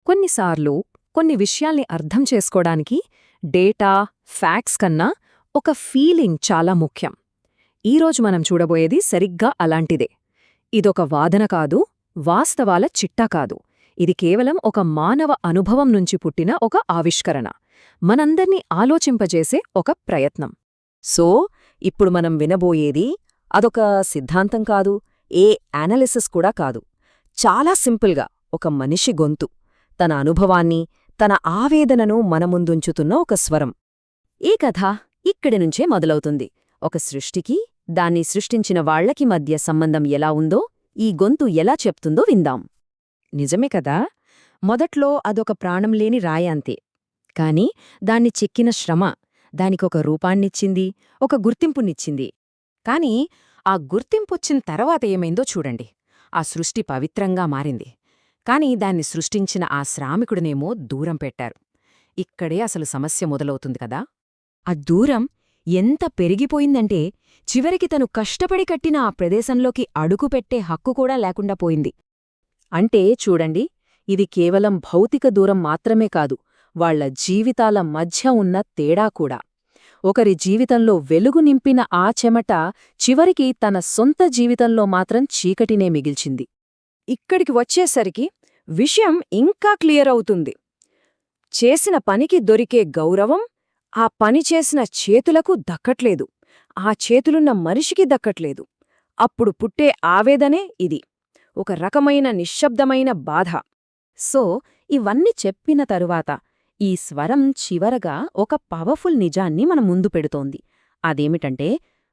కొన్నిసార్లు కొన్ని విషయాల్ని అర్థం చేసుకోడానికి డేటా, ఫ్యాక్ట్స్ కన్నా ఒక ఫీలింగ్ చాలా ముఖ్యం. ఈరోజు మనం చూడబోయేది సరిగ్గా అలాంటిదే. ఇదొక వాదన కాదు, వాస్తవాల చిట్టా కాదు. ఇది కేవలం ఒక మానవ అనుభవం నుంచి పుట్టిన ఒక ఆవిష్కరణ, మనందర్నీ ఆలోచింపజేసే ఒక ప్రయత్నం. సో ఇప్పుడు మనం వినబోయేది అదొక సిద్ధాంతం కాదు, ఏ అనాలిసిస్ కూడా కాదు. చాలా సింపుల్గా ఒక మనిషి గొంతు, తన అనుభవాన్ని, తన ఆవేదనను మన ముందుంచుతున్న ఒక స్వరం. ఈ కథ ఇక్కడి నుంచే మొదలవుతుంది. ఒక సృష్టికి, దాన్ని సృష్టించిన వాళ్లకి మధ్య సంబంధం ఎలా ఉందో ఈ గొంతు ఎలా చెప్తుందో విందాం. నిజమే కదా, మొదట్లో అదొక ప్రాణంలేని రాయి అంతే. కాని దాన్ని చెక్కిన శ్రమ దానికొక రూపాన్నిచ్చింది, ఒక గుర్తింపునిచ్చింది. కాని ఆ గుర్తింపొచ్చిన తర్వాత ఏమైందో చూడండి. ఆ సృష్టి పవిత్రంగా మారింది. కాని దాన్ని సృష్టించిన ఆ శ్రామికుడినేమో దూరం పెట్టారు. ఇక్కడే అసలు సమస్య మొదలవుతుంది కదా. ఆ దూరం ఎంత పెరిగిపోయిందంటే చివరికి తను కష్టపడి కట్టిన ఆ ప్రదేశంలోకి అడుగుపెట్టే హక్కు కూడా లేకుండా పోయింది. అంటే చూడండి, ఇది కేవలం భౌతిక దూరం మాత్రమే కాదు, వాళ్ల జీవితాల మధ్య ఉన్న తేడా కూడా. ఒకరి జీవితంలో వెలుగు నింపిన ఆ చెమట చివరికి తన సొంత జీవితంలో మాత్రం చీకటినే మిగిల్చింది. ఇక్కడికి వచ్చేసరికి విషయం ఇంకా క్లియర్ అవుతుంది. చేసిన పనికి దొరికే గౌరవం ఆ పని చేసిన చేతులకు దక్కట్లేదు, ఆ చేతులున్న మనిషికి దక్కట్లేదు. అప్పుడు పుట్టే ఆవేదనే ఇది, ఒక రకమైన నిశ్శబ్దమైన బాధ. సో ఇవన్నీ చెప్పిన తరువాత ఈ స్వరం చివరగా ఒక పవర్ఫుల్ నిజాన్ని మన ముందు పెడుతోంది. అదేమిటంటే,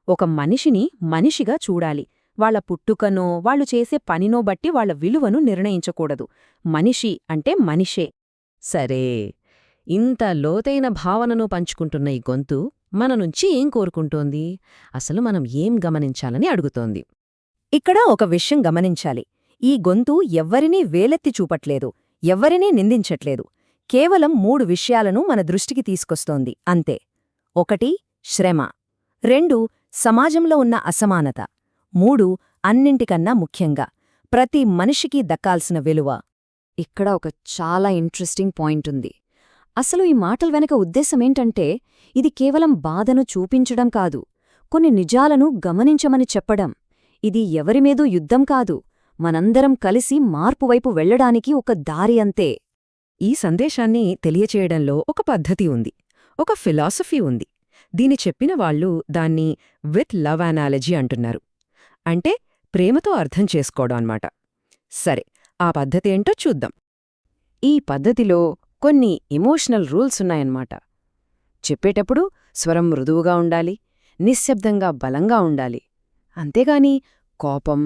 ఒక మనిషిని మనిషిగా చూడాలి. వాళ్ల పుట్టుకనో వాళ్లు చేసే పనినో బట్టి వాళ్ల విలువను నిర్ణయించకూడదు. మనిషి అంటే మనిషే. సరే, ఇంత లోతైన భావనను పంచుకుంటున్న ఈ గొంతు మన నుంచి ఏం కోరుకుంటోంది? అసలు మనం ఏం గమనించాలని అడుగుతోంది. ఇక్కడ ఒక విషయం గమనించాలి. ఈ గొంతు ఎవ్వరినీ వేలెత్తి చూపట్లేదు, ఎవ్వరినీ నిందించట్లేదు. కేవలం 3 విషయాలను మన దృష్టికి తీసుకొస్తోంది అంతే. 1 శ్రమ, 2 సమాజంలో ఉన్న అసమానత, 3 అన్నింటికన్నా ముఖ్యంగా ప్రతి మనిషికి దక్కాల్సిన విలువ. ఇక్కడ ఒక చాలా ఇంట్రెస్టింగ్ పాయింట్ ఉంది. అసలు ఈ మాటల వెనక ఉద్దేశమేంటంటే, ఇది కేవలం బాధను చూపించడం కాదు, కొన్ని నిజాలను గమనించమని చెప్పడం. ఇది ఎవరిమీదో యుద్ధం కాదు, మనందరం కలిసి మార్పువైపు వెళ్లడానికి ఒక దారి అంతే. ఈ సందేశాన్ని తెలియచేయడంలో ఒక పద్ధతి ఉంది, ఒక ఫిలాసఫీ ఉంది. దీని చెప్పిన వాళ్ళు దాన్ని విత్ లవ్ అనాలజీ అంటున్నారు. అంటే ప్రేమతో అర్థం చేసుకోవడం అన్నమాట. సరే, ఆ పద్ధతి ఏంటో చూద్దాం. ఈ పద్ధతిలో కొన్ని ఎమోషనల్ రూల్స్ ఉన్నాయన్నమాట. చెప్పేటప్పుడు స్వరం మృదువుగా ఉండాలి, నిశ్శబ్దంగా బలంగా ఉండాలి. అంతేగాని కోపం,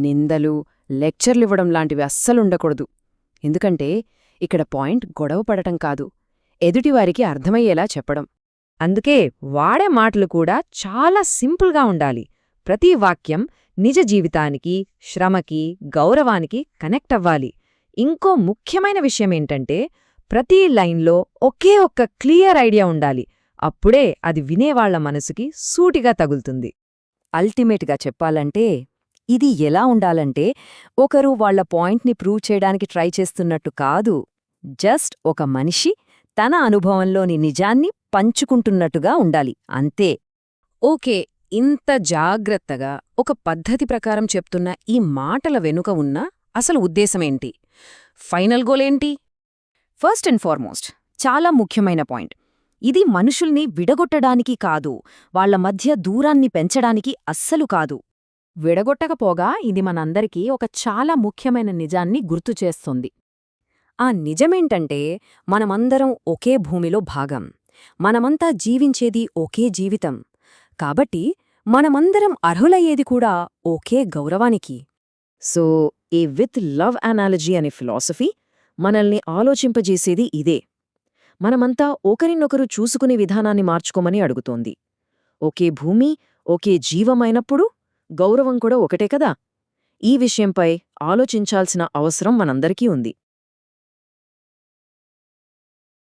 నిందలు, లెక్చర్లివ్వడం లాంటివి అస్సలుండకూడదు. ఎందుకంటే ఇక్కడ పాయింట్ గొడవపడటం కాదు, ఎదుటివారికి అర్థమయ్యేలా చెప్పడం. అందుకే వాడే మాటలు కూడా చాలా సింపుల్గా ఉండాలి. ప్రతి వాక్యం నిజ జీవితానికి, శ్రమకి, గౌరవానికి కనెక్ట్ అవ్వాలి. ఇంకో ముఖ్యమైన విషయమేంటంటే, ప్రతి లైన్లో ఒకే ఒక్క క్లియర్ ఐడియా ఉండాలి. అప్పుడే అది వినేవాళ్ల మనసుకి సూటిగా తగులుతుంది. అల్టిమేట్గా చెప్పాలంటే ఇది ఎలా ఉండాలంటే, ఒకరు వాళ్ల పాయింట్ని ప్రూవ్ చేయడానికి ట్రై చేస్తున్నట్టు కాదు, జస్ట్ ఒక మనిషి తన అనుభవంలోని నిజాన్ని పంచుకుంటున్నట్టుగా ఉండాలి అంతే. ఓకే, ఇంత జాగ్రత్తగా ఒక పద్ధతి ప్రకారం చెప్తున్న ఈ మాటల వెనుక ఉన్న అసలు ఉద్దేశమేంటి? ఫైనల్ గోలేంటి? ఫస్ట్ అండ్ ఫార్మోస్ట్ చాలా ముఖ్యమైన పాయింట్. ఇది మనుషుల్ని విడగొట్టడానికి కాదు, వాళ్ల మధ్య దూరాన్ని పెంచడానికి అస్సలు కాదు. విడగొట్టకపోగా ఇది మనందరికీ ఒక చాలా ముఖ్యమైన నిజాన్ని గుర్తుచేస్తుంది. ఆ నిజమేంటంటే, మనమందరం ఒకే భూమిలో భాగం, మనమంతా జీవించేది ఒకే జీవితం. కాబట్టి మనమందరం అర్హులయ్యేది కూడా ఒకే గౌరవానికి. సో ఈ విత్ లవ్ అనాలజీ అనే ఫిలాసఫీ మనల్ని ఆలోచింపజేసేది ఇదే. మనమంతా ఒకరినొకరు చూసుకునే విధానాన్ని మార్చుకోమని అడుగుతోంది. ఒకే భూమి, ఒకే జీవమైనప్పుడు గౌరవం కూడా ఒకటే కదా. ఈ విషయంపై ఆలోచించాల్సిన అవసరం మనందరికీ ఉంది.